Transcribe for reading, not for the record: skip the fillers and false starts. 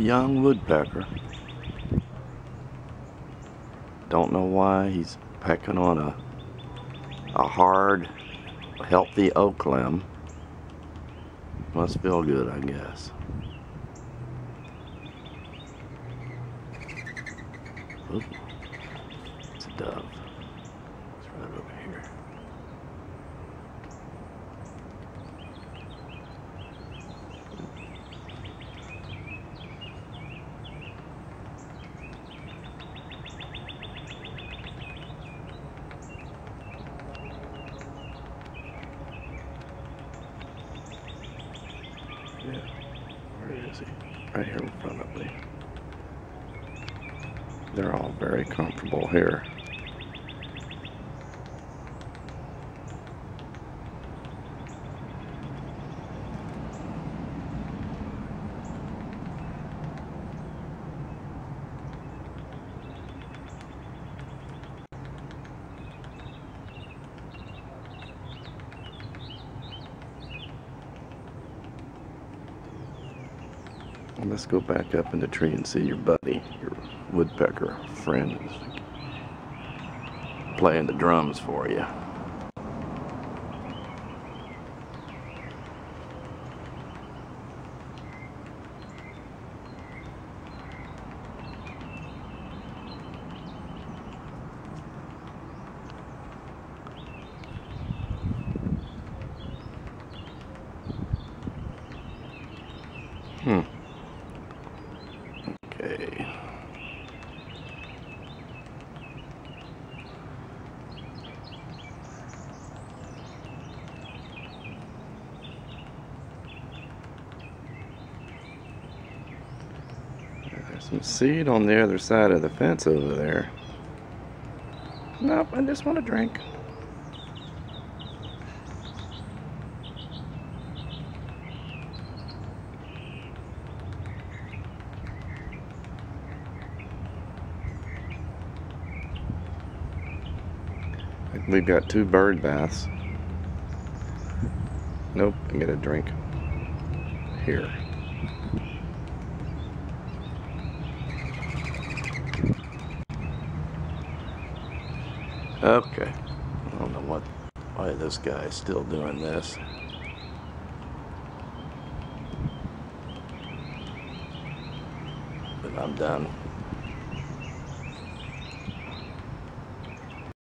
young woodpecker. Don't know why he's pecking on a hard, healthy oak limb. Must feel good, I guess. Ooh, it's a dove. It's right over here. Yeah, where is he? Right here in front of me. They're all very comfortable here. Let's go back up in the tree and see your buddy, your woodpecker friend, is playing the drums for you. Okay. There's some seed on the other side of the fence over there. Nope, I just want a drink. We've got 2 bird baths. Nope, I get a drink here. Okay, I don't know why this guy's still doing this. But I'm done.